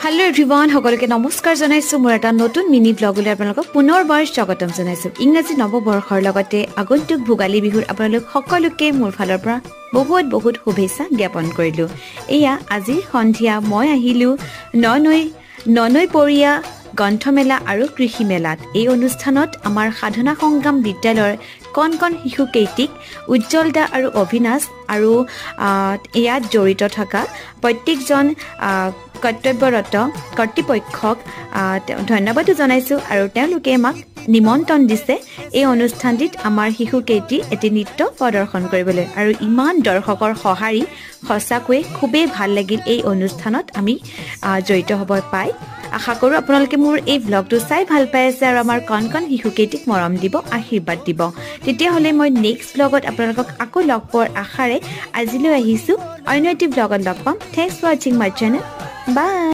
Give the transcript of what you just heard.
Hello everyone, সকলোকে নমস্কাৰ জনাইছো মোৰ এটা নতুন মিনি ব্লগলৈ আপোনালোকক পুনৰবাৰ স্বাগতম জনাইছো ইংৰাজী নৱবৰ্ষৰ লগতে আগন্তুক ভোগালী বিহুৰ আপোনালোক সকলোকে মোৰ ফালৰ পৰা বহুত শুভেচ্ছা জ্ঞাপন কৰিলো এয়া আজি সন্ধিয়া মই আহিলো ননৈপৰীয়া গ্ৰন্থমেলা আৰু কৃষি মেলাত এই অনুষ্ঠানত আমাৰ সাধনা সংগ্ৰাম বিদ্যালয়ৰ কণ শিশু কেইটিক উজ্জ্বল দা আৰু অভিনাশ আৰু ইয়াত জড়িত থকা প্ৰত্যেকজন কৰ্তব্যৰত কৰ্তৃপক্ষক ধন্যবাদো জনাইছো আৰু তেওঁলোকে আমাক নিমন্ত্ৰণ দিছে এই অনুষ্ঠানটিত আমাৰ শিশু কেইটি এটি নৃত্য প্ৰদৰ্শন কৰিবলৈ আৰু ইমান দৰ্শকৰ সঁহাৰি সঁচাকৈ খুবেই ভাল লাগিল এই অনুষ্ঠানত আমি জড়িত হ'ব পাই আশা কৰো আপোনালোকে মোৰ এই ব্লগটো চাই ভাল পাই আছে আৰু আমাৰ কণ শিশু কেইটিক মৰম দিব আশীৰ্বাদ দিব তেতিয়া হলে মই নেক্সট ব্লগত আপোনালোকক আকৌ লগ পোৱাৰ আশাৰে আজিলৈ আহিছো অন্য এটি ব্লগত লগ পাম thanks for watching my channel by